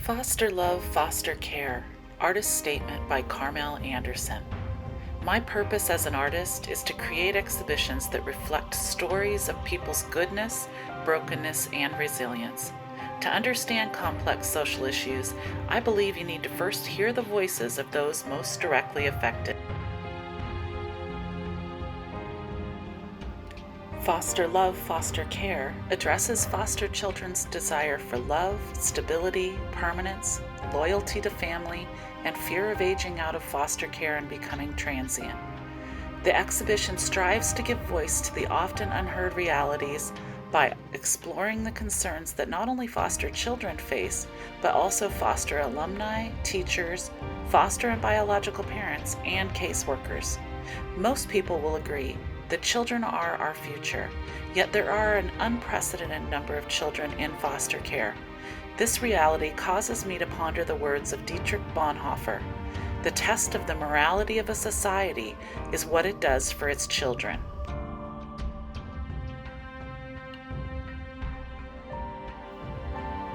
Foster Love, Foster Care, Artist Statement by Carmel Anderson. My purpose as an artist is to create exhibitions that reflect stories of people's goodness, brokenness, and resilience. To understand complex social issues, I believe you need to first hear the voices of those most directly affected. Foster Love, Foster Care addresses foster children's desire for love, stability, permanence, loyalty to family, and fear of aging out of foster care and becoming transient. The exhibition strives to give voice to the often unheard realities by exploring the concerns that not only foster children face, but also foster alumni, teachers, foster and biological parents, and caseworkers. Most people will agree that children are our future, yet there are an unprecedented number of children in foster care. This reality causes me to ponder the words of Dietrich Bonhoeffer. The test of the morality of a society is what it does for its children.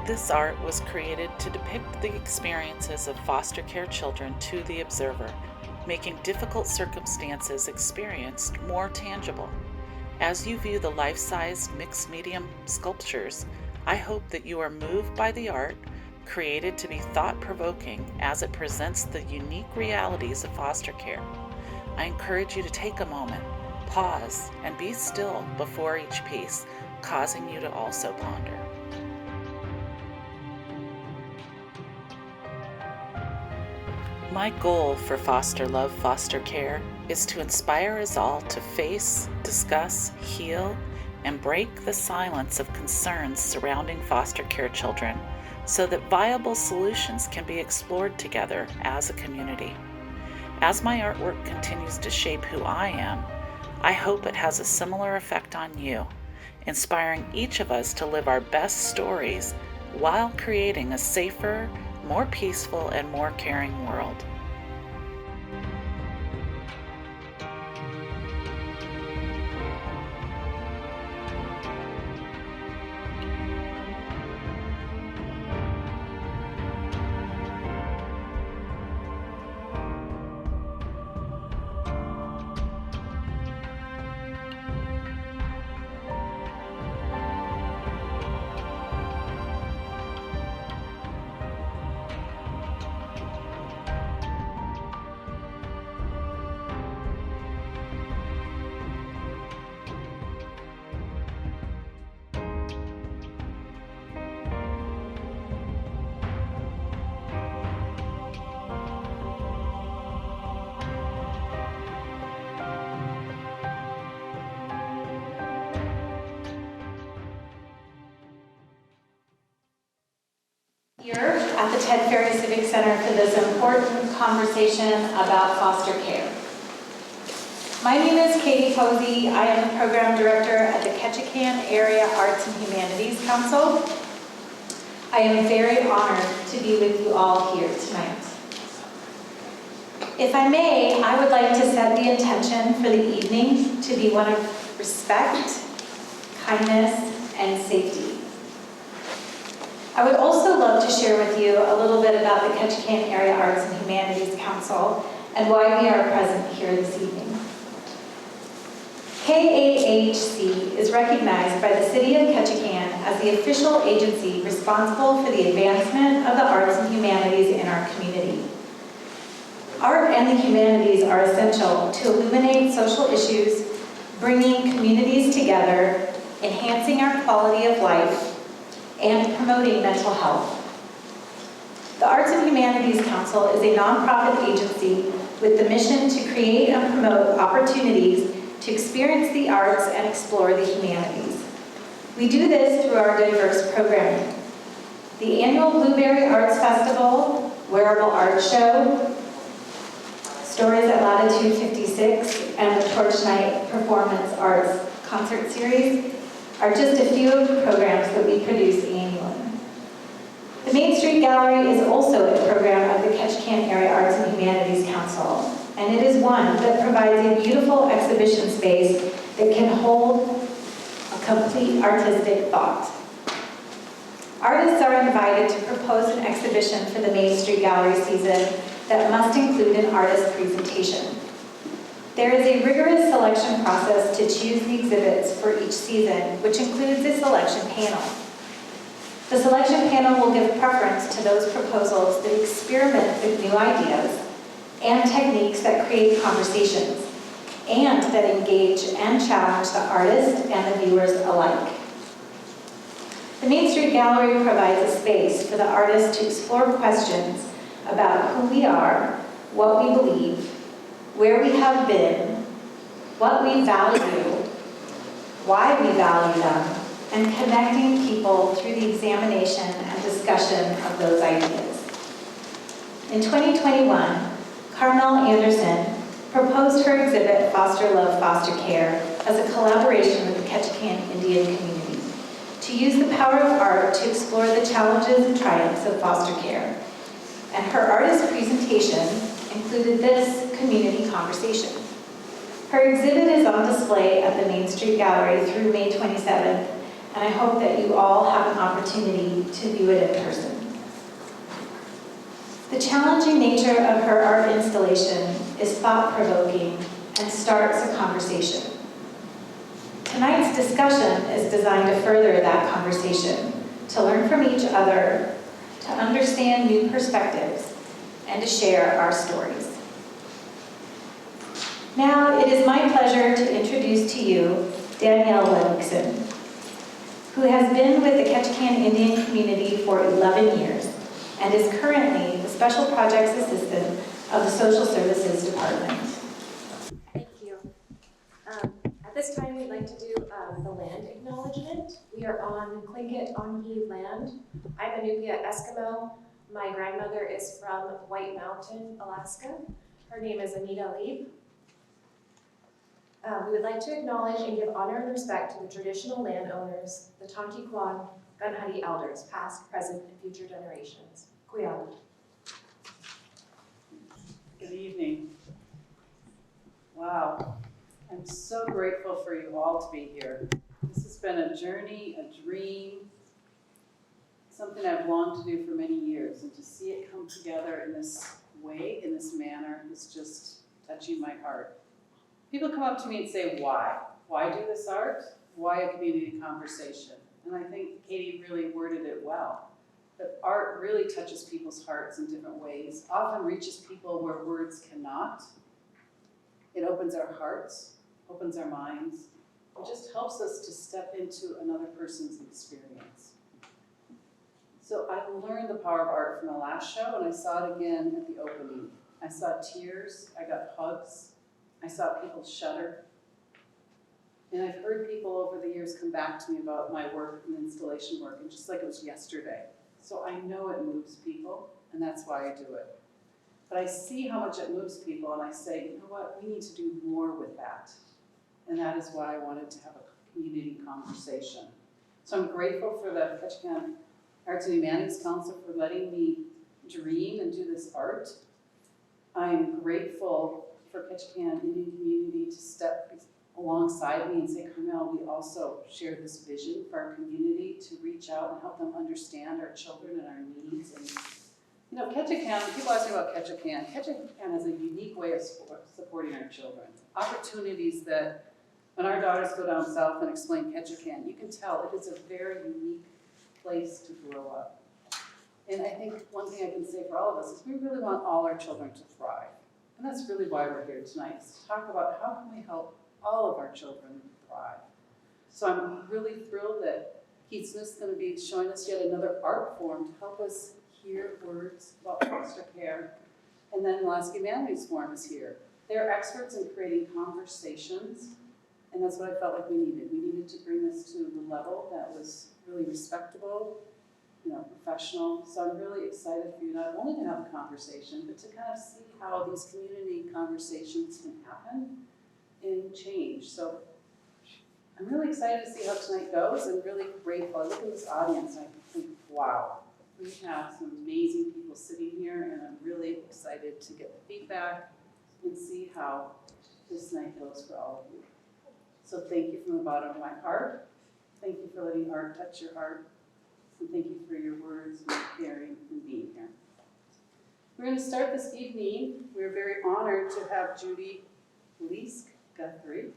This art was created to depict the experiences of foster care children to the observer, making difficult circumstances experienced more tangible. As you view the life-size mixed medium sculptures, I hope that you are moved by the art, created to be thought-provoking as it presents the unique realities of foster care. I encourage you to take a moment, pause, and be still before each piece, causing you to also ponder. My goal for Foster Love, Foster Care is to inspire us all to face, discuss, heal, and break the silence of concerns surrounding foster care children so that viable solutions can be explored together as a community. As my artwork continues to shape who I am, I hope it has a similar effect on you, inspiring each of us to live our best stories while creating a safer, more peaceful, and more caring world. Here at the Ted Ferry Civic Center for this important conversation about foster care. My name is Katie Posey. I am the Program Director at the Ketchikan Area Arts and Humanities Council. I am very honored to be with you all here tonight. If I may, I would like to set the intention for the evening to be one of respect, kindness, and safety. I would also love to share with you a little bit about the Ketchikan Area Arts and Humanities Council and why we are present here this evening. KAHC is recognized by the City of Ketchikan as the official agency responsible for the advancement of the arts and humanities in our community. Art and the humanities are essential to illuminate social issues, bringing communities together, enhancing our quality of life, and promoting mental health. The Arts and Humanities Council is a nonprofit agency with the mission to create and promote opportunities to experience the arts and explore the humanities. We do this through our diverse programming. The annual Blueberry Arts Festival, Wearable Art Show, Stories at Latitude 56, and the Torch Night Performance Arts Concert Series are just a few of the programs that we produce annually. The Main Street Gallery is also a program of the Ketchikan Area Arts and Humanities Council, and it is one that provides a beautiful exhibition space that can hold a complete artistic thought. Artists are invited to propose an exhibition for the Main Street Gallery season that must include an artist presentation. There is a rigorous selection process to choose the exhibits for each season, which includes a selection panel. The selection panel will give preference to those proposals that experiment with new ideas and techniques that create conversations, and that engage and challenge the artist and the viewers alike. The Main Street Gallery provides a space for the artist to explore questions about who we are, what we believe, where we have been, what we value, why we value them, and connecting people through the examination and discussion of those ideas. In 2021, Carmel Anderson proposed her exhibit, Foster Love, Foster Care, as a collaboration with the Ketchikan Indian community to use the power of art to explore the challenges and triumphs of foster care. And her artist presentation included this community conversation. Her exhibit is on display at the Main Street Gallery through May 27th, and I hope that you all have an opportunity to view it in person. The challenging nature of her art installation is thought-provoking and starts a conversation. Tonight's discussion is designed to further that conversation, to learn from each other, to understand new perspectives, and to share our stories. Now, it is my pleasure to introduce to you Danielle Ludwigson, who has been with the Ketchikan Indian community for 11 years and is currently the Special Projects Assistant of the Social Services Department. Thank you. At this time, we'd like to do the land acknowledgement. We are on Tlingit Onhi land. I'm a Nubia Eskimo. My grandmother is from White Mountain, Alaska. Her name is Anita Lieb. We would like to acknowledge and give honor and respect to the traditional landowners, the Tontiquan Gunhadi elders, past, present, and future generations. Kuya. Good evening. Wow, I'm so grateful for you all to be here. This has been a journey, a dream, something I've longed to do for many years, and to see it come together in this way, in this manner, is just touching my heart. People come up to me and say, why? Why do this art? Why a community conversation? And I think Katie really worded it well. That art really touches people's hearts in different ways, often reaches people where words cannot. It opens our hearts, opens our minds. It just helps us to step into another person's experience. So I've learned the power of art from the last show, and I saw it again at the opening. I saw tears, I got hugs, I saw people shudder. And I've heard people over the years come back to me about my work and installation work, and just like it was yesterday. So I know it moves people, and that's why I do it. But I see how much it moves people, and I say, you know what, we need to do more with that. And that is why I wanted to have a community conversation. So I'm grateful for the Ketchikan Arts and Humanities Council for letting me dream and do this art. I'm grateful for Ketchikan Indian community to step alongside me and say, Carmel, we also share this vision for our community to reach out and help them understand our children and our needs. And you know, Ketchikan, people ask me about Ketchikan. Ketchikan has a unique way of supporting our children. Opportunities that when our daughters go down south and explain Ketchikan, you can tell it is a very unique place to grow up. And I think one thing I can say for all of us is we really want all our children to thrive. And that's really why we're here tonight, is to talk about how can we help all of our children thrive. So I'm really thrilled that Keith Smith's going to be showing us yet another art form to help us hear words about foster care. And then Alaska Humanities Forum is here. They're experts in creating conversations, and that's what I felt like we needed. We needed to bring this to the level that was really respectable, professional. So I'm really excited for you not only to have a conversation, but to kind of see how these community conversations can happen and change. So I'm really excited to see how tonight goes, and really grateful. I look at this audience and I think, wow, we have some amazing people sitting here, and I'm really excited to get the feedback and see how this night goes for all of you. So thank you from the bottom of my heart. Thank you for letting art touch your heart. And thank you for your words and caring and being here. We're going to start this evening. We're very honored to have Judy Leask Guthrie,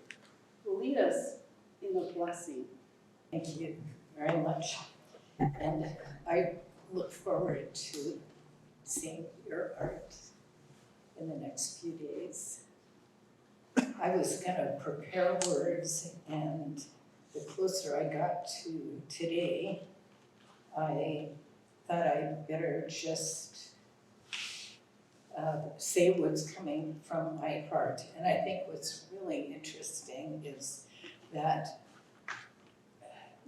who will lead us in the blessing. Thank you very much. And I look forward to seeing your art in the next few days. I was going to prepare words, and the closer I got to today, I thought I'd better just say what's coming from my heart. And I think what's really interesting is that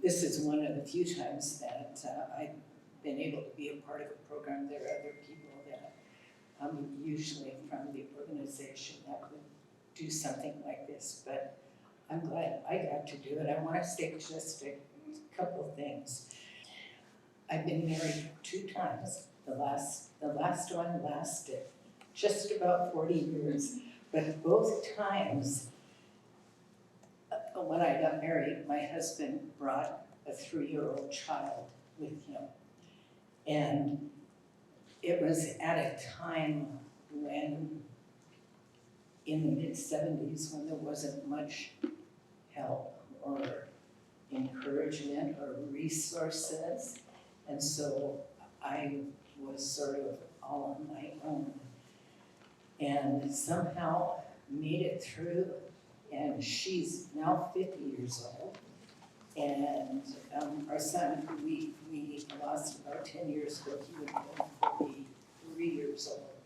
this is one of the few times that I've been able to be a part of a program. There are other people that usually from the organization that would do something like this, but I'm glad I got to do it. I want to say just a couple of things. I've been married 2 times. The last one lasted just about 40 years, but both times when I got married, my husband brought a 3-year-old child with him. And it was at a time when, in the mid-70s, when there wasn't much help or encouragement or resources. And so I was sort of all on my own. And somehow made it through. And she's now 50 years old. And our son, who we lost about 10 years ago, he would have been 43 years old.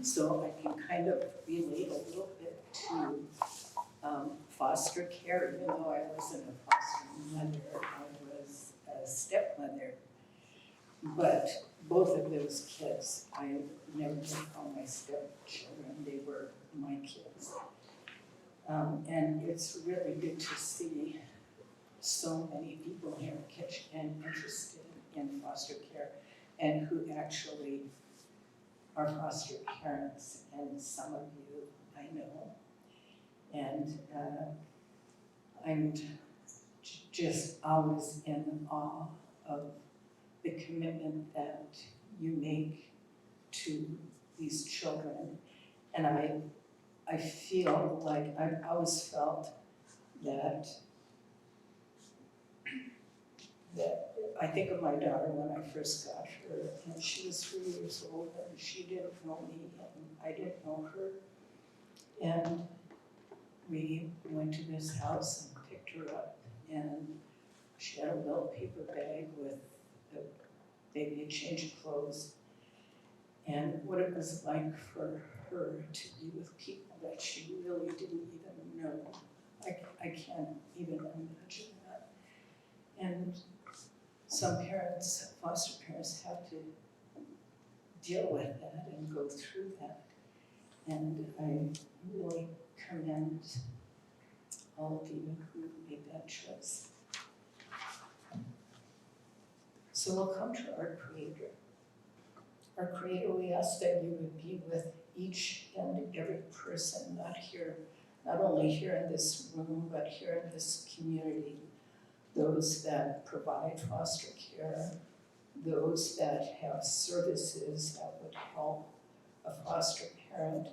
So I can kind of relate a little bit to foster care, even though I wasn't a foster mother, I was a stepmother. But both of those kids, I never did call my stepchildren, they were my kids. And it's really good to see so many people here in Ketchikan interested in foster care and who actually are foster parents, and some of you I know. And I'm just always in awe of the commitment that you make to these children. And I feel like I've always felt that I think of my daughter when I first got her, and she was 3 years old, and she didn't know me, and I didn't know her. And we went to this house and picked her up, and she had a little paper bag with maybe a change of clothes, and what it was like for her to be with people that she really didn't even know. I can't even imagine that. And some parents, foster parents, have to deal with that and go through that. And I really commend all of you who made that choice. So we'll come to our Creator. Our Creator, we ask that you would be with each and every person, not only here in this room, but here in this community. Those that provide foster care, those that have services that would help a foster parent.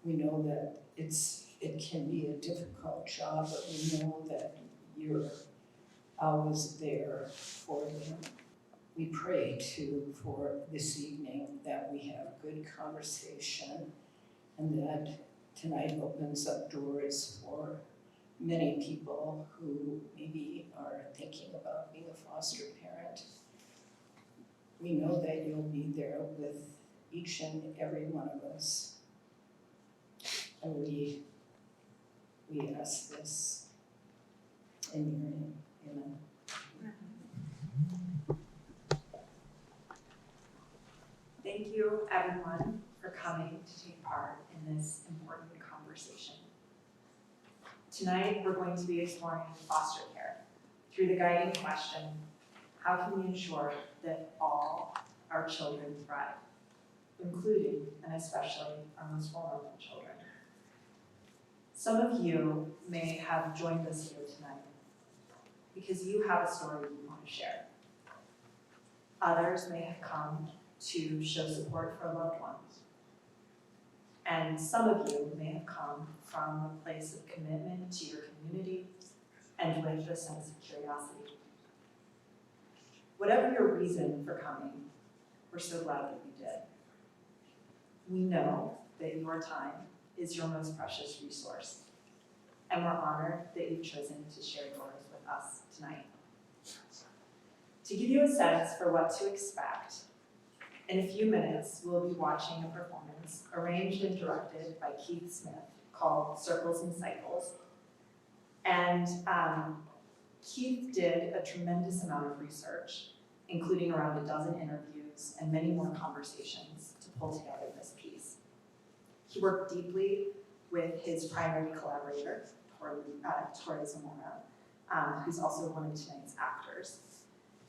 We know that it can be a difficult job, but we know that you're always there for them. We pray too for this evening that we have good conversation and that tonight opens up doors for many people who maybe are thinking about being a foster parent. We know that you'll be there with each and every one of us. And we ask this in your name. Amen. Thank you, everyone, for coming to take part in this important conversation. Tonight, we're going to be exploring foster care through the guiding question, how can we ensure that all our children thrive, including and especially our most vulnerable children? Some of you may have joined us here tonight because you have a story you want to share. Others may have come to show support for a loved one. And some of you may have come from a place of commitment to your community and with a sense of curiosity. Whatever your reason for coming, we're so glad that you did. We know that your time is your most precious resource, and we're honored that you've chosen to share yours with us tonight. To give you a sense for what to expect, in a few minutes, we'll be watching a performance arranged and directed by Keith Smith called Circles and Cycles. And Keith did a tremendous amount of research, including around a dozen interviews and many more conversations to pull together this piece. He worked deeply with his primary collaborator, Torre Zamora, who's also one of tonight's actors,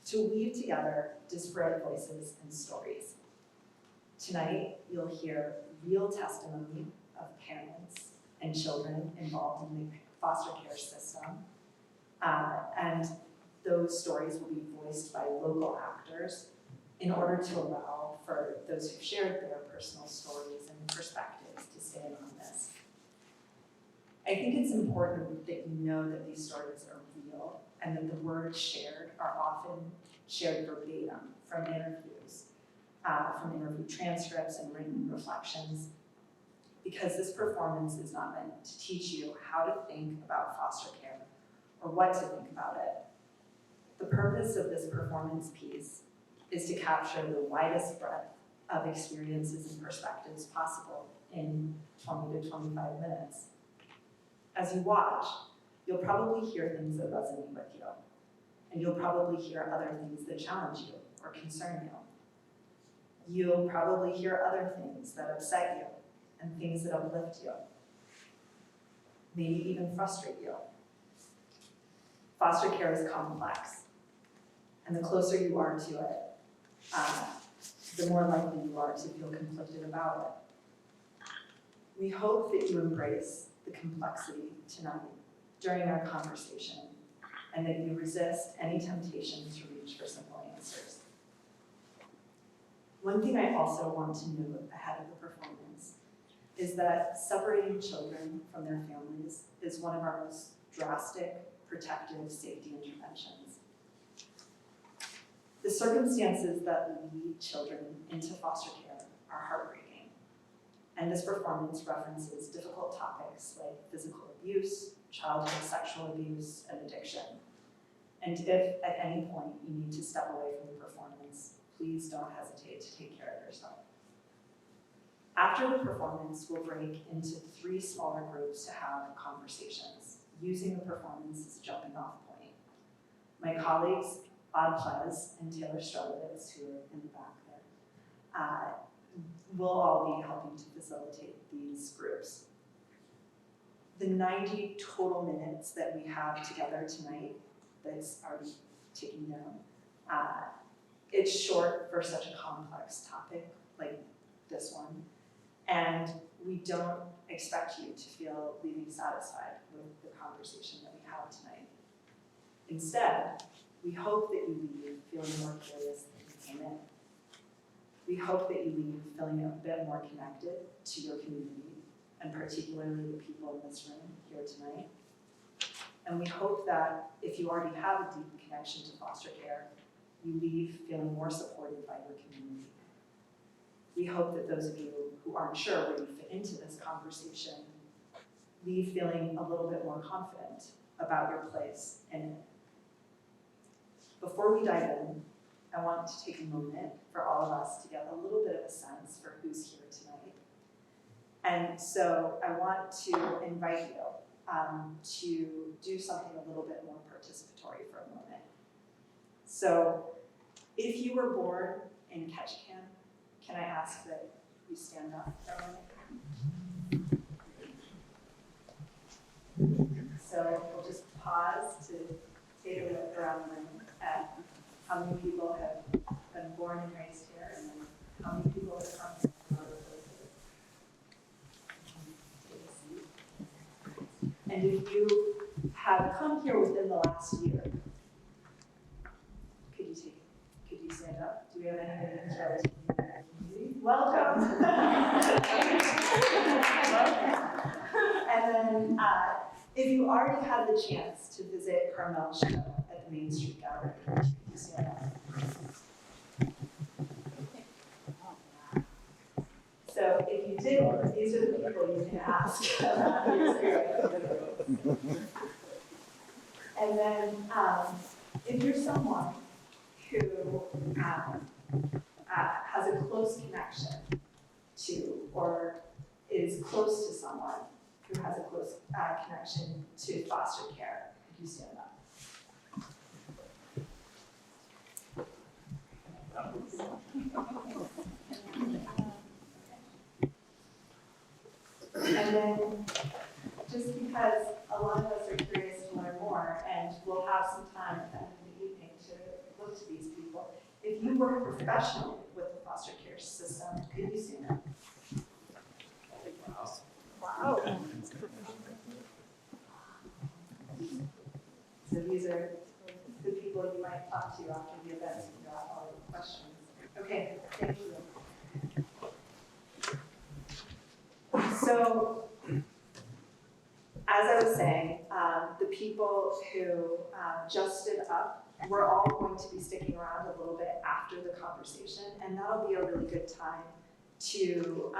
to weave together disparate voices and stories. Tonight, you'll hear real testimony of parents and children involved in the foster care system, and those stories will be voiced by local actors in order to allow for those who've shared their personal stories and perspectives to stay in on this. I think it's important that you know that these stories are real and that the words shared are often shared verbatim from interviews, from interview transcripts and written reflections, because this performance is not meant to teach you how to think about foster care or what to think about it. The purpose of this performance piece is to capture the widest breadth of experiences and perspectives possible in 20 to 25 minutes. As you watch, you'll probably hear things that resonate with you, and you'll probably hear other things that challenge you or concern you. You'll probably hear other things that upset you and things that uplift you, maybe even frustrate you. Foster care is complex, and the closer you are to it, the more likely you are to feel conflicted about it. We hope that you embrace the complexity tonight during our conversation, and that you resist any temptation to reach for simple answers. One thing I also want to note ahead of the performance is that separating children from their families is one of our most drastic protective safety interventions. The circumstances that lead children into foster care are heartbreaking, and this performance references difficult topics like physical abuse, childhood sexual abuse, and addiction. And if at any point you need to step away from the performance, please don't hesitate to take care of yourself. After the performance, we'll break into 3 smaller groups to have conversations, using the performance as a jumping off point. My colleagues, Bob Plez and Taylor Strelowitz, who are in the back there, will all be helping to facilitate these groups. The 90 total minutes that we have together tonight, that's already taken down, it's short for such a complex topic like this one, and we don't expect you to feel leaving satisfied with the conversation that we have tonight. Instead, we hope that you leave feeling more curious than you came in. We hope that you leave feeling a bit more connected to your community, and particularly the people in this room here tonight. And we hope that if you already have a deep connection to foster care, you leave feeling more supported by your community. We hope that those of you who aren't sure where you fit into this conversation leave feeling a little bit more confident about your place in it. Before we dive in, I want to take a moment for all of us to get a little bit of a sense for who's here tonight. And so I want to invite you to do something a little bit more participatory for a moment. So if you were born in Ketchikan, can I ask that you stand up for a moment? So we'll just pause to take a look around the room at how many people have been born and raised here, and then how many people have come here from other places. And if you have come here within the last year, Do we have anybody who's relatively new to the community? Welcome. And then, if you already had the chance to visit Carmel's show at the Main Street Gallery, you stand up. So if you didn't, these are the people you can ask about your experience. And then, if you're someone who has a close connection to, or is close to someone who has a close connection to foster care, could you stand up? And then, just because a lot of us are curious to learn more, and we'll have some time at the end of the evening to look to these people, if you work professionally with the foster care system, could you stand up? Wow. So these are the people you might talk to after the event if you got all the questions. Okay, thank you. So, as I was saying, the people who just stood up, we're all going to be sticking around a little bit after the conversation, and that'll be a really good time to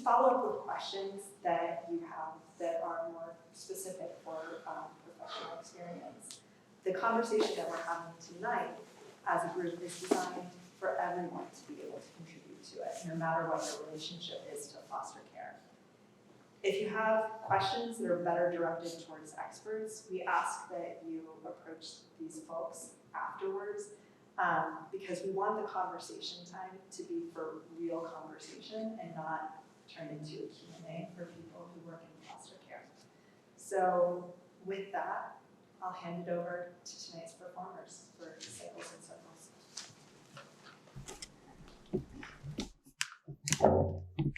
follow up with questions that you have that are more specific for professional experience. The conversation that we're having tonight as a group is designed for everyone to be able to contribute to it, no matter what their relationship is to foster care. If you have questions that are better directed towards experts, we ask that you approach these folks afterwards, because we want the conversation time to be for real conversation and not turn into a Q&A for people who work in foster care. So with that, I'll hand it over to tonight's performers for Cycles and Circles.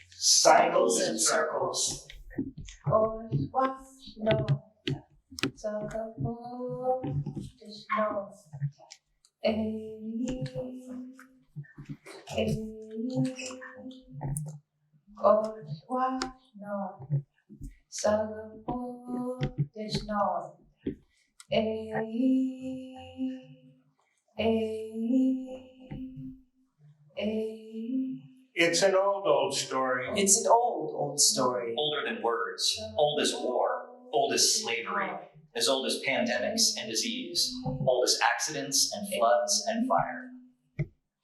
Cycles and Circles. Or what? No. Circle is no. Or what? No. Circle is no. It's an old story. It's an old story. Older than words, old as war, old as slavery, as old as pandemics and disease, old as accidents and floods and fire.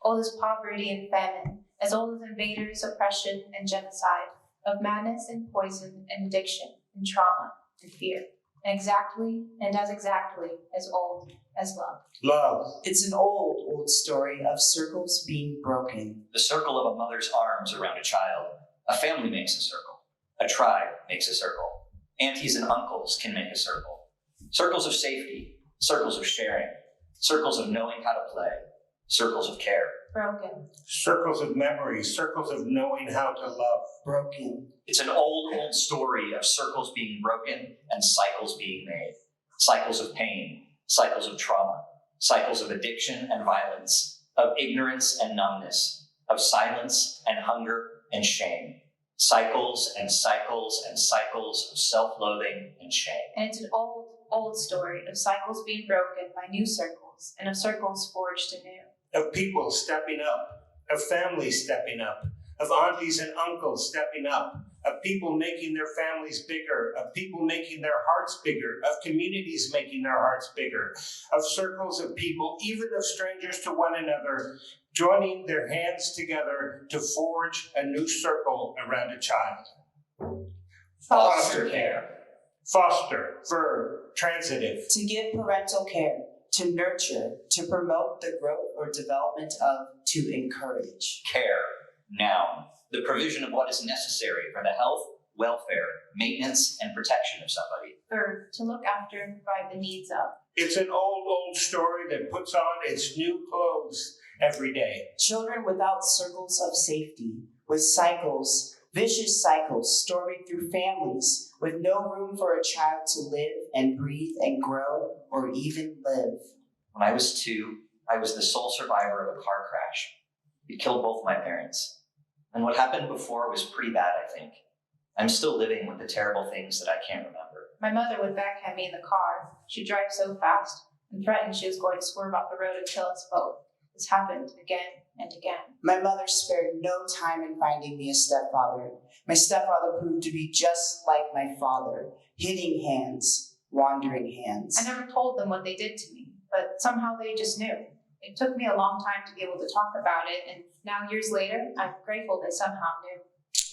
Old as poverty and famine, as old as invaders, oppression, and genocide, of madness and poison and addiction and trauma and fear, and as exactly as old as love. Love. It's an old story of circles being broken. The circle of a mother's arms around a child. A family makes a circle. A tribe makes a circle. Aunties and uncles can make a circle. Circles of safety, circles of sharing, circles of knowing how to play, circles of care. Broken. Circles of memory, circles of knowing how to love. Broken. It's an old story of circles being broken and cycles being made. Cycles of pain, cycles of trauma, cycles of addiction and violence, of ignorance and numbness, of silence and hunger and shame. Cycles and cycles and cycles of self-loathing and shame. And it's an old story of cycles being broken by new circles, and of circles forged anew. Of people stepping up, of families stepping up, of aunties and uncles stepping up, of people making their families bigger, of people making their hearts bigger, of communities making their hearts bigger, of circles of people, even of strangers to one another, joining their hands together to forge a new circle around a child. Foster care. Foster, verb, transitive. To give parental care, to nurture, to promote the growth or development of, to encourage. Care, noun. The provision of what is necessary for the health, welfare, maintenance, and protection of somebody. Verb, to look after and provide the needs of. It's an old story that puts on its new clothes every day. Children without circles of safety, with cycles, vicious cycles storming through families, with no room for a child to live and breathe and grow or even live. When I was 2, I was the sole survivor of a car crash. It killed both my parents. And what happened before was pretty bad, I think. I'm still living with the terrible things that I can't remember. My mother would backhand me in the car. She'd drive so fast and threatened she was going to swerve off the road and kill us both. This happened again and again. My mother spared no time in finding me a stepfather. My stepfather proved to be just like my father, hitting hands, wandering hands. I never told them what they did to me, but somehow they just knew. It took me a long time to be able to talk about it, and now years later, I'm grateful they somehow knew.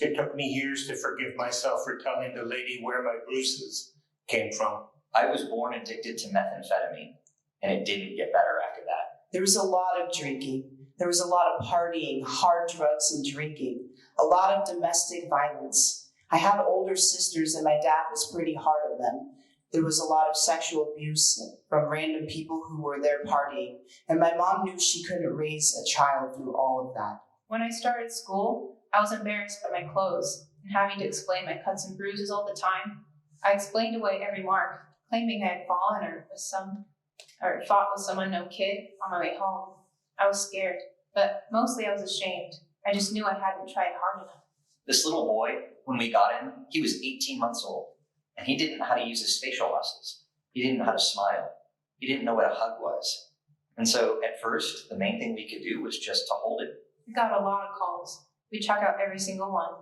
It took me years to forgive myself for telling the lady where my bruises came from. I was born addicted to methamphetamine, and it didn't get better after that. There was a lot of drinking. There was a lot of partying, hard drugs and drinking, a lot of domestic violence. I had older sisters and my dad was pretty hard on them. There was a lot of sexual abuse from random people who were there partying, and my mom knew she couldn't raise a child through all of that. When I started school, I was embarrassed by my clothes and having to explain my cuts and bruises all the time. I explained away every mark, claiming I had fallen or fought with some unknown kid on my way home. I was scared, but mostly I was ashamed. I just knew I hadn't tried hard enough. This little boy, when we got him, he was 18 months old, and he didn't know how to use his facial muscles. He didn't know how to smile. He didn't know what a hug was. And so at first, the main thing we could do was just to hold him. We got a lot of calls. We check out every single one.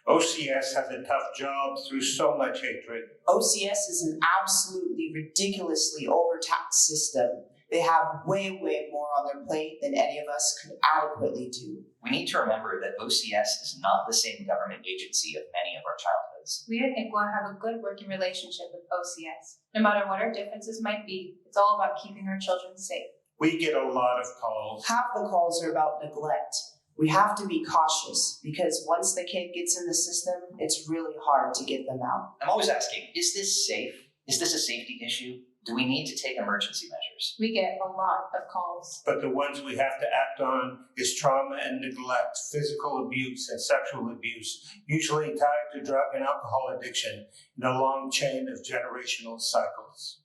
OCS has a tough job through so much hatred. OCS is an absolutely ridiculously overtaxed system. They have way more on their plate than any of us could adequately do. We need to remember that OCS is not the same government agency of many of our childhoods. We at ICWA have a good working relationship with OCS. No matter what our differences might be, it's all about keeping our children safe. We get a lot of calls. Half the calls are about neglect. We have to be cautious because once the kid gets in the system, it's really hard to get them out. I'm always asking, is this safe? Is this a safety issue? Do we need to take emergency measures? We get a lot of calls. But the ones we have to act on is trauma and neglect, physical abuse and sexual abuse, usually tied to drug and alcohol addiction in a long chain of generational cycles.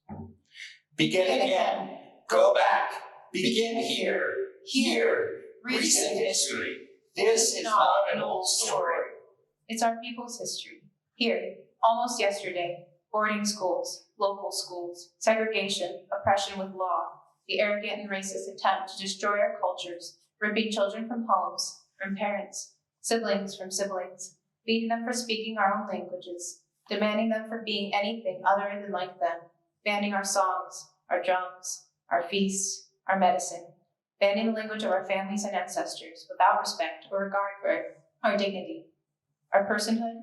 Begin again. Go back. Begin here. Here. Recent history. This is not an old story. It's our people's history. Here, almost yesterday, boarding schools, local schools, segregation, oppression with law, the arrogant and racist attempt to destroy our cultures, ripping children from homes, from parents, siblings from siblings, beating them for speaking our own languages, demanding them for being anything other than like them, banning our songs, our drums, our feasts, our medicine, banning the language of our families and ancestors without respect or regard for our dignity, our personhood,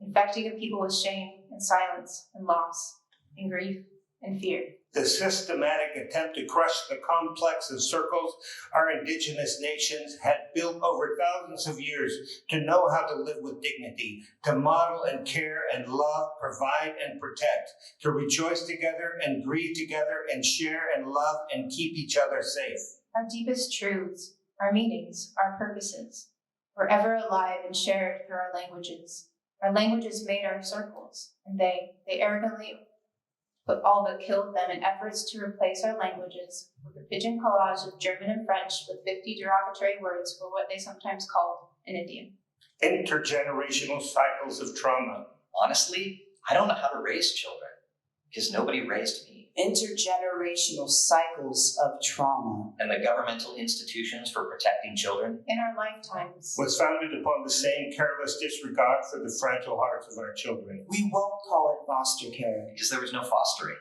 infecting the people with shame and silence and loss and grief and fear. The systematic attempt to crush the complex of circles our indigenous nations had built over thousands of years to know how to live with dignity, to model and care and love, provide and protect, to rejoice together and grieve together and share and love and keep each other safe. Our deepest truths, our meanings, our purposes, were ever alive and shared through our languages. Our languages made our circles, and they arrogantly but all but killed them in efforts to replace our languages with a pigeon collage of German and French with 50 derogatory words for what they sometimes called an Indian. Intergenerational cycles of trauma. Honestly, I don't know how to raise children because nobody raised me. Intergenerational cycles of trauma. And the governmental institutions for protecting children In our lifetimes, Was founded upon the same careless disregard for the fragile hearts of our children. We won't call it foster care. because there was no fostering.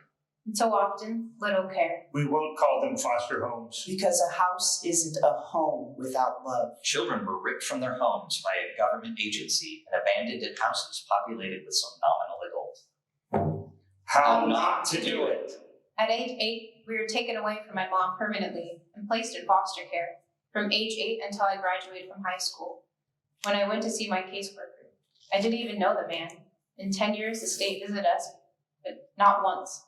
and so often, little care. We won't call them foster homes. Because a house isn't a home without love. Children were ripped from their homes by a government agency and abandoned in houses populated with some nominal adult. How not to do it. At age 8, we were taken away from my mom permanently and placed in foster care from age 8 until I graduated from high school. When I went to see my caseworker, I didn't even know the man. In 10 years, the state visited us, but not once.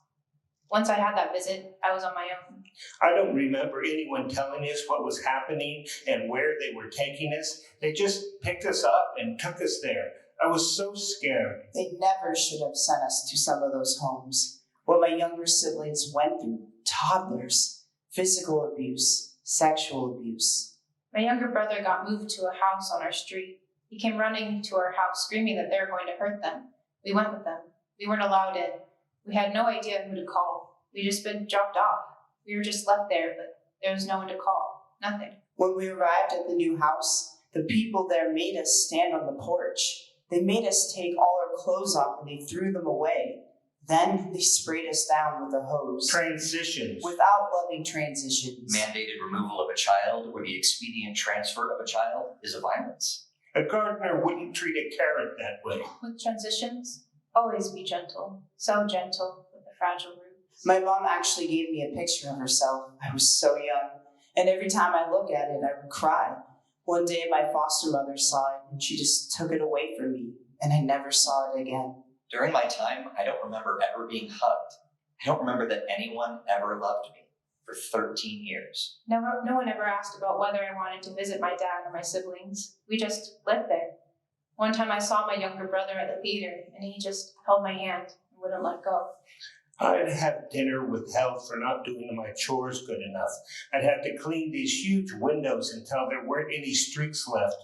Once I had that visit, I was on my own. I don't remember anyone telling us what was happening and where they were taking us. They just picked us up and took us there. I was so scared. They never should have sent us to some of those homes. What my younger siblings went through, toddlers, physical abuse, sexual abuse. My younger brother got moved to a house on our street. He came running to our house screaming that they were going to hurt them. We went with them. We weren't allowed in. We had no idea who to call. We'd just been dropped off. We were just left there, but there was no one to call. Nothing. When we arrived at the new house, the people there made us stand on the porch. They made us take all our clothes off and they threw them away. Then they sprayed us down with a hose. Transitions. Without loving transitions. Mandated removal of a child or the expedient transfer of a child is a violence. A gardener wouldn't treat a carrot that way. With transitions, always be gentle. So gentle with the fragile roots. My mom actually gave me a picture of herself. I was so young, and every time I look at it, I would cry. One day my foster mother saw it and she just took it away from me, and I never saw it again. During my time, I don't remember ever being hugged. I don't remember that anyone ever loved me for 13 years. No one ever asked about whether I wanted to visit my dad or my siblings. We just lived there. One time I saw my younger brother at the theater, and he just held my hand and wouldn't let go. I'd have dinner withheld for not doing my chores good enough. I'd have to clean these huge windows until there weren't any streaks left.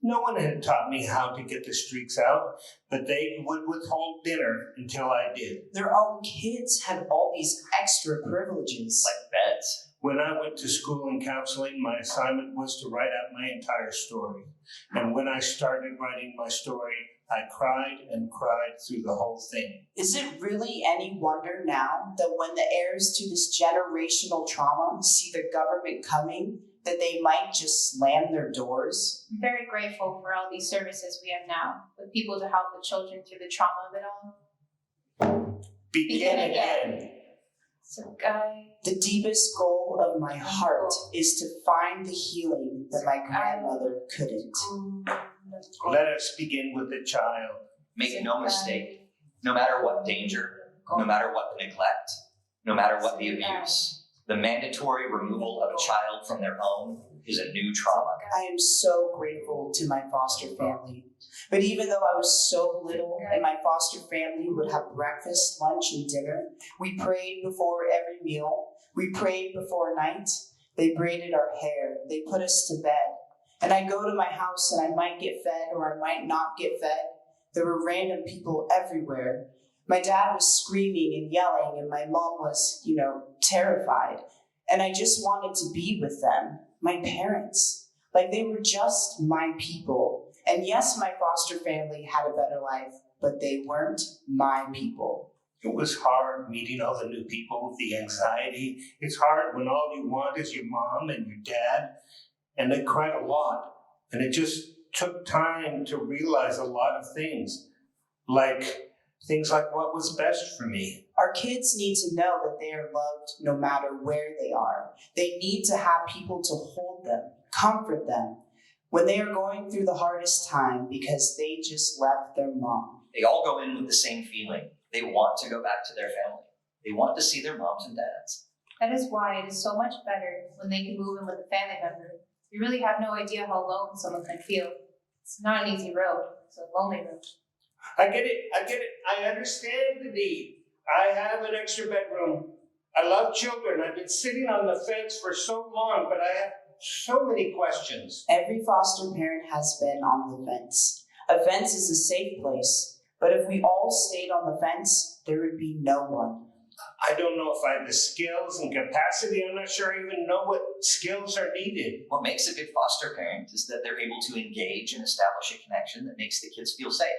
No one had taught me how to get the streaks out, but they would withhold dinner until I did. Their own kids had all these extra privileges. Like beds. When I went to school and counseling, my assignment was to write out my entire story. And when I started writing my story, I cried and cried through the whole thing. Is it really any wonder now that when the heirs to this generational trauma see the government coming, that they might just slam their doors? I'm very grateful for all these services we have now, with people to help the children through the trauma of it all. Begin again. So, Guy. The deepest goal of my heart is to find the healing that my grandmother couldn't. Let us begin with the child. Make no mistake, no matter what danger, no matter what the neglect, no matter what the abuse, the mandatory removal of a child from their home is a new trauma. I am so grateful to my foster family. But even though I was so little and my foster family would have breakfast, lunch, and dinner, we prayed before every meal. We prayed before night. They braided our hair. They put us to bed. And I go to my house and I might get fed or I might not get fed. There were random people everywhere. My dad was screaming and yelling and my mom was, terrified. And I just wanted to be with them, my parents. Like they were just my people. And yes, my foster family had a better life, but they weren't my people. It was hard meeting all the new people, the anxiety. It's hard when all you want is your mom and your dad. And they cried a lot. And it just took time to realize a lot of things. Things like what was best for me. Our kids need to know that they are loved no matter where they are. They need to have people to hold them, comfort them when they are going through the hardest time because they just left their mom. They all go in with the same feeling. They want to go back to their family. They want to see their moms and dads. That is why it is so much better when they can move in with a family member. You really have no idea how alone someone can feel. It's not an easy road. It's a lonely road. I get it. I understand the need. I have an extra bedroom. I love children. I've been sitting on the fence for so long, but I have so many questions. Every foster parent has been on the fence. A fence is a safe place, but if we all stayed on the fence, there would be no one. I don't know if I have the skills and capacity. I'm not sure I even know what skills are needed. What makes a good foster parent is that they're able to engage and establish a connection that makes the kids feel safe.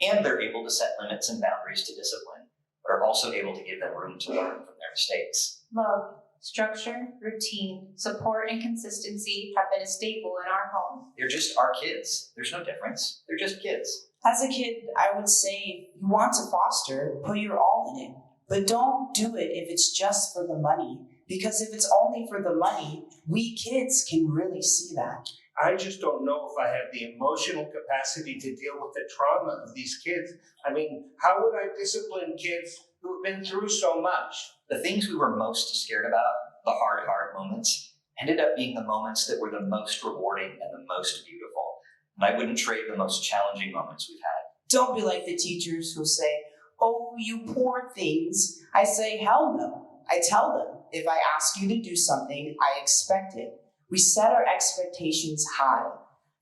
And they're able to set limits and boundaries to discipline, but are also able to give them room to learn from their mistakes. Love, structure, routine, support, and consistency have been a staple in our home. They're just our kids. There's no difference. They're just kids. As a kid, I would say, if you want to foster, put your all in it. But don't do it if it's just for the money. Because if it's only for the money, we kids can really see that. I just don't know if I have the emotional capacity to deal with the trauma of these kids. I mean, how would I discipline kids who've been through so much? The things we were most scared about, the hard moments, ended up being the moments that were the most rewarding and the most beautiful. And I wouldn't trade the most challenging moments we've had. Don't be like the teachers who say, "Oh, you poor things." I say, hell no. I tell them, if I ask you to do something, I expect it. We set our expectations high.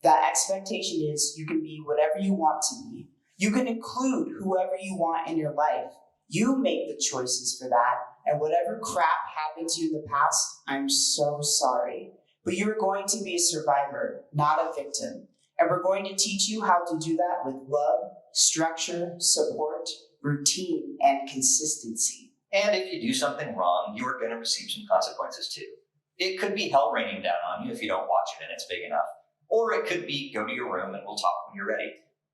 That expectation is you can be whatever you want to be. You can include whoever you want in your life. You make the choices for that, and whatever crap happened to you in the past, I'm so sorry. But you're going to be a survivor, not a victim. And we're going to teach you how to do that with love, structure, support, routine, and consistency. And if you do something wrong, you are going to receive some consequences too. It could be hell raining down on you if you don't watch it and it's big enough. Or it could be go to your room and we'll talk when you're ready.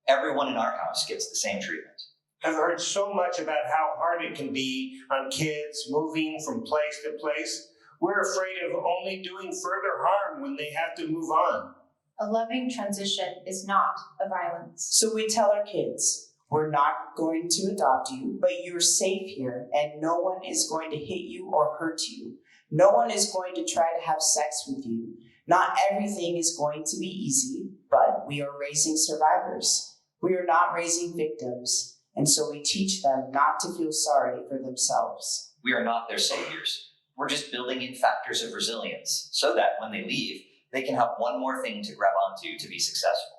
Everyone in our house gets the same treatment. I've heard so much about how hard it can be on kids moving from place to place. We're afraid of only doing further harm when they have to move on. A loving transition is not a violence. So we tell our kids, we're not going to adopt you, but you're safe here and no one is going to hit you or hurt you. No one is going to try to have sex with you. Not everything is going to be easy, but we are raising survivors. We are not raising victims, and so we teach them not to feel sorry for themselves. We are not their saviors. We're just building in factors of resilience so that when they leave, they can have one more thing to grab onto to be successful.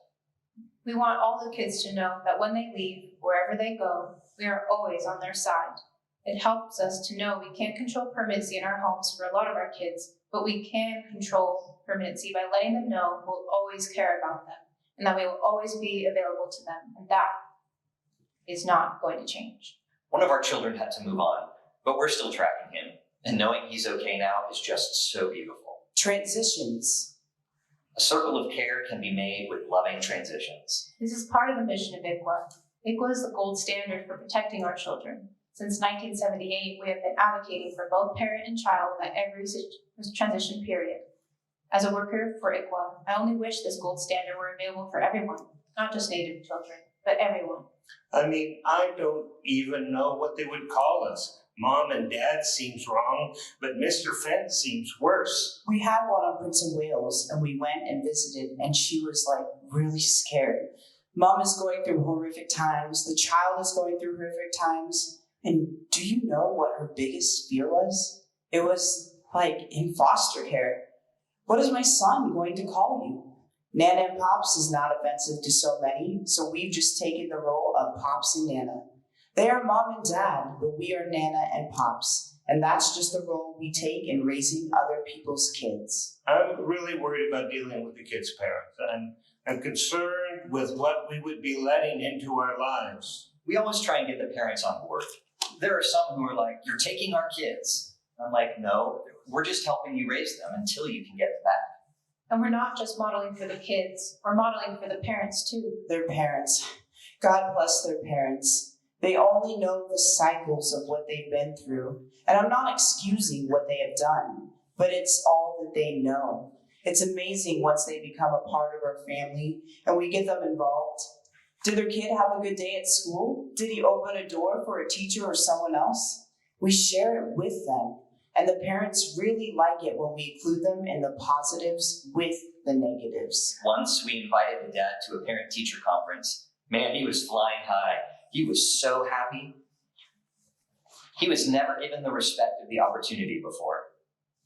We want all the kids to know that when they leave, wherever they go, we are always on their side. It helps us to know we can't control permanency in our homes for a lot of our kids, but we can control permanency by letting them know we'll always care about them and that we will always be available to them, and that is not going to change. One of our children had to move on, but we're still tracking him, and knowing he's okay now is just so beautiful. Transitions. A circle of care can be made with loving transitions. This is part of the mission of ICWA. ICWA is the gold standard for protecting our children. Since 1978, we have been advocating for both parent and child at every transition period. As a worker for ICWA, I only wish this gold standard were available for everyone, not just Native children, but everyone. I mean, I don't even know what they would call us. Mom and Dad seems wrong, but Mr. Fence seems worse. We had one on Prince of Wales, and we went and visited, and she was like really scared. Mom is going through horrific times. The child is going through horrific times. And do you know what her biggest fear was? It was like in foster care. What is my son going to call you? Nana and Pops is not offensive to so many, so we've just taken the role of Pops and Nana. They are Mom and Dad, but we are Nana and Pops. And that's just the role we take in raising other people's kids. I'm really worried about dealing with the kids' parents. I'm concerned with what we would be letting into our lives. We always try and get the parents on board. There are some who are like, you're taking our kids. I'm like, no, we're just helping you raise them until you can get them back. And we're not just modeling for the kids, we're modeling for the parents too. Their parents. God bless their parents. They only know the cycles of what they've been through. And I'm not excusing what they have done, but it's all that they know. It's amazing once they become a part of our family and we get them involved. Did their kid have a good day at school? Did he open a door for a teacher or someone else? We share it with them. And the parents really like it when we include them in the positives with the negatives. Once we invited the dad to a parent-teacher conference. Man, he was flying high. He was so happy. He was never given the respect of the opportunity before.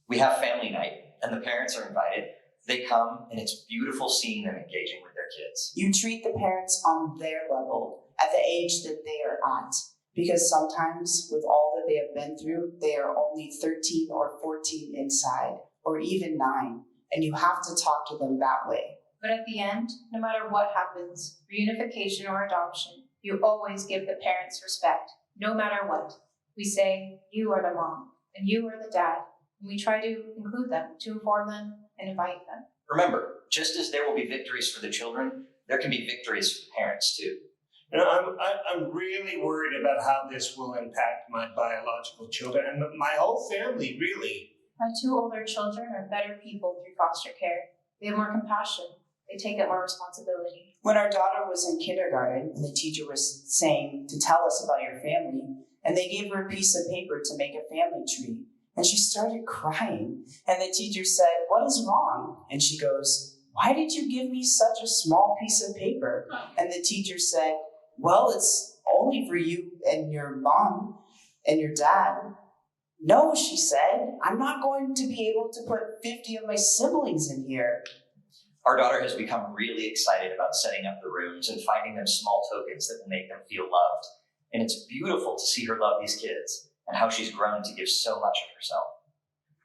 We have family night, and the parents are invited. They come, and it's beautiful seeing them engaging with their kids. You treat the parents on their level, at the age that they are at. Because sometimes, with all that they have been through, they are only 13 or 14 inside, or even 9, and you have to talk to them that way. But at the end, no matter what happens, reunification or adoption, you always give the parents respect, no matter what. We say, you are the mom, and you are the dad, and we try to include them, to inform them, and invite them. Remember, just as there will be victories for the children, there can be victories for the parents too. You know, I'm really worried about how this will impact my biological children and my whole family, really. My 2 older children are better people through foster care. They have more compassion. They take up more responsibility. When our daughter was in kindergarten, and the teacher was saying to tell us about your family, and they gave her a piece of paper to make a family tree, and she started crying. And the teacher said, "What is wrong?" And she goes, "Why did you give me such a small piece of paper?" And the teacher said, "Well, it's only for you and your mom and your dad." No, she said, I'm not going to be able to put 50 of my siblings in here. Our daughter has become really excited about setting up the rooms and finding them small tokens that will make them feel loved. And it's beautiful to see her love these kids and how she's grown to give so much of herself.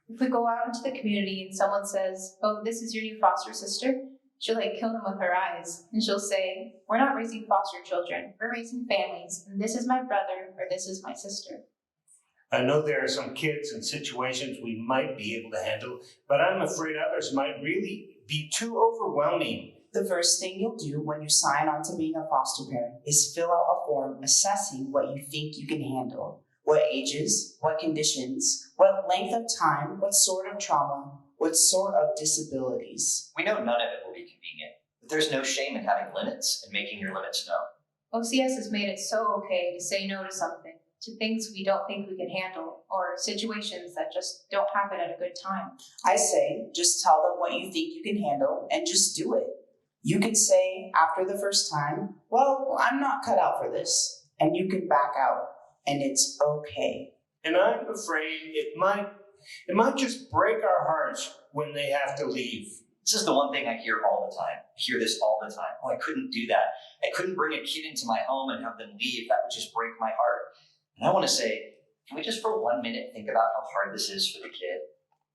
If we go out into the community and someone says, "Oh, this is your new foster sister," she'll kill them with her eyes. And she'll say, "We're not raising foster children, we're raising families, and this is my brother or this is my sister." I know there are some kids and situations we might be able to handle, but I'm afraid others might really be too overwhelming. The first thing you'll do when you sign on to being a foster parent is fill out a form assessing what you think you can handle. What ages, what conditions, what length of time, what sort of trauma, what sort of disabilities. We know none of it will be convenient, but there's no shame in having limits and making your limits known. OCS has made it so okay to say no to something, to things we don't think we can handle, or situations that just don't happen at a good time. I say, just tell them what you think you can handle and just do it. You can say after the first time, well, I'm not cut out for this, and you can back out, and it's okay. And I'm afraid it might just break our hearts when they have to leave. This is the one thing I hear all the time. I hear this all the time. Oh, I couldn't do that. I couldn't bring a kid into my home and have them leave. That would just break my heart. And I want to say, can we just for 1 minute think about how hard this is for the kid?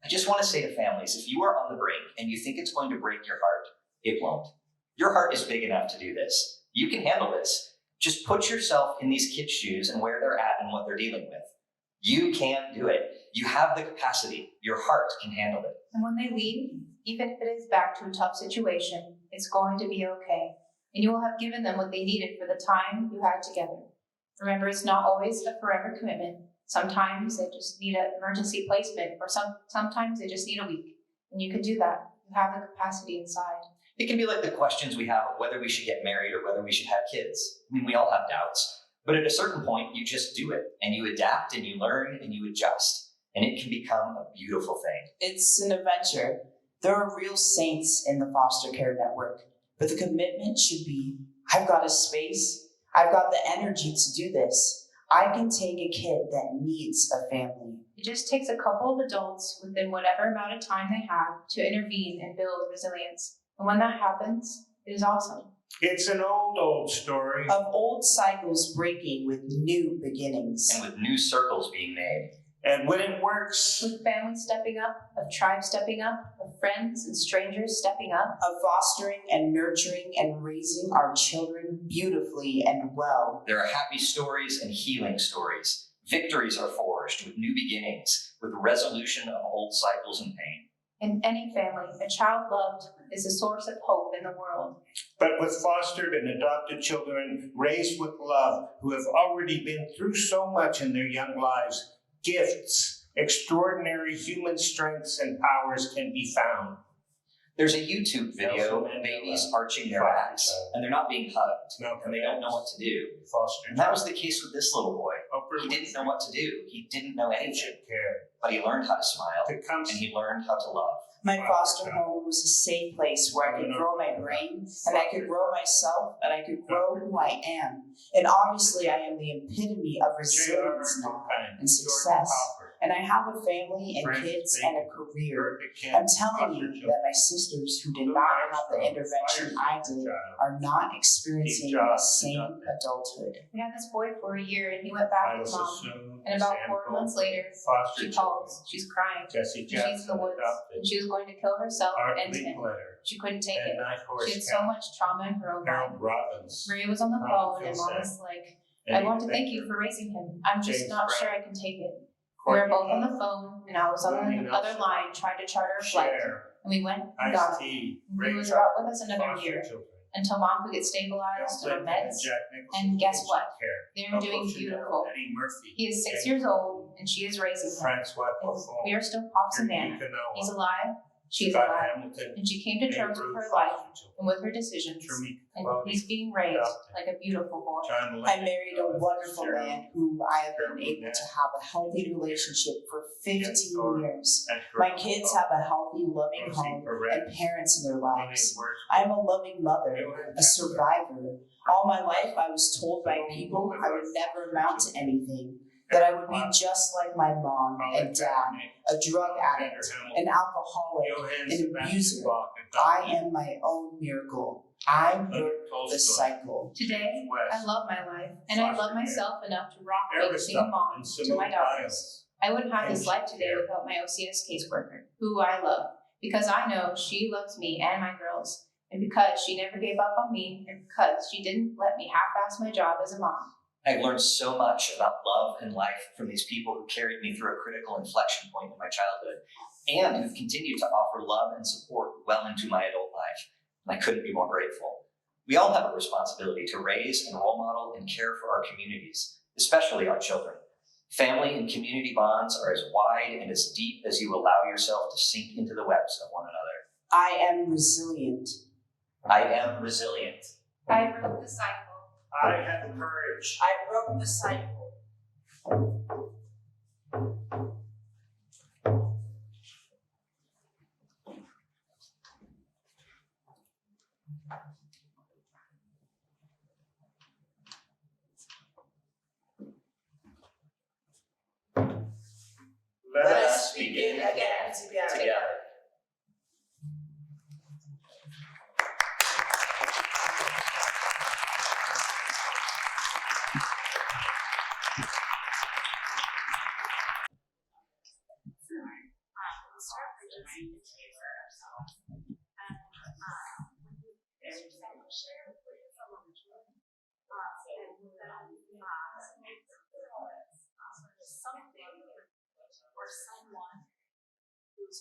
I just want to say to families, if you are on the brink and you think it's going to break your heart, it won't. Your heart is big enough to do this. You can handle this. Just put yourself in these kids' shoes and where they're at and what they're dealing with. You can do it. You have the capacity. Your heart can handle it. And when they leave, even if it is back to a tough situation, it's going to be okay. And you will have given them what they needed for the time you had together. Remember, it's not always a forever commitment. Sometimes they just need an emergency placement, or sometimes they just need a week. And you can do that. You have the capacity inside. It can be like the questions we have of whether we should get married or whether we should have kids. I mean, we all have doubts. But at a certain point, you just do it. And you adapt and you learn and you adjust. And it can become a beautiful thing. It's an adventure. There are real saints in the foster care network. But the commitment should be, I've got a space. I've got the energy to do this. I can take a kid that needs a family. It just takes a couple of adults within whatever amount of time they have to intervene and build resilience. And when that happens, it is awesome. It's an old story. Of old cycles breaking with new beginnings. And with new circles being made. And when it works, With families stepping up, of tribes stepping up, of friends and strangers stepping up. Of fostering and nurturing and raising our children beautifully and well. There are happy stories and healing stories. Victories are forged with new beginnings, with resolution of old cycles and pain. In any family, a child loved is a source of hope in the world. but with fostered and adopted children raised with love who have already been through so much in their young lives, gifts, extraordinary human strengths and powers can be found. There's a YouTube video of babies arching their backs, and they're not being hugged, and they don't know what to do. And that was the case with this little boy. He didn't know what to do. He didn't know anything, but he learned how to smile, and he learned how to love. My foster home was a safe place where I could grow my brain, and I could grow myself, and I could grow who I am. And obviously I am the epitome of resilience now and success. And I have a family and kids and a career. I'm telling you that my sisters who did not have the intervention I did are not experiencing the same adulthood. We had this boy for a year and he went back with mom. And about 4 months later, she calls, she's crying. She's in the woods and she was going to kill herself and him. She couldn't take it. She had so much trauma in her own life. Maria was on the phone and mom was like, I want to thank you for raising him. I'm just not sure I can take it. We were both on the phone, and I was on the other line trying to charter a flight. And we went and got him. He was out with us another year until mom could get stabilized on meds. And guess what? They're doing beautiful. He is 6 years old, and she is raising him. And we are still Pops and Nana. He's alive. She's alive, and she came to terms with her life and with her decisions, and he's being raised like a beautiful boy. I married a wonderful man whom I have been able to have a healthy relationship for 15 years. My kids have a healthy, loving home and parents in their lives. I am a loving mother, a survivor. All my life I was told by people I would never amount to anything. that I would be just like my mom and dad, a drug addict, an alcoholic, an abuser. I am my own miracle. I broke the cycle. Today, I love my life, and I love myself enough to rock like a single mom to my daughters. I wouldn't have this life today without my OCS caseworker, who I love, because I know she loves me and my girls, and because she never gave up on me, and because she didn't let me half-ass my job as a mom. I learned so much about love and life from these people who carried me through a critical inflection point in my childhood, and who've continued to offer love and support well into my adult life. And I couldn't be more grateful. We all have a responsibility to raise and role model and care for our communities, especially our children. Family and community bonds are as wide and as deep as you allow yourself to sink into the webs of one another. I am resilient. I am resilient. I broke the cycle. I have courage. I broke the cycle. Let us begin again together. Something or someone who's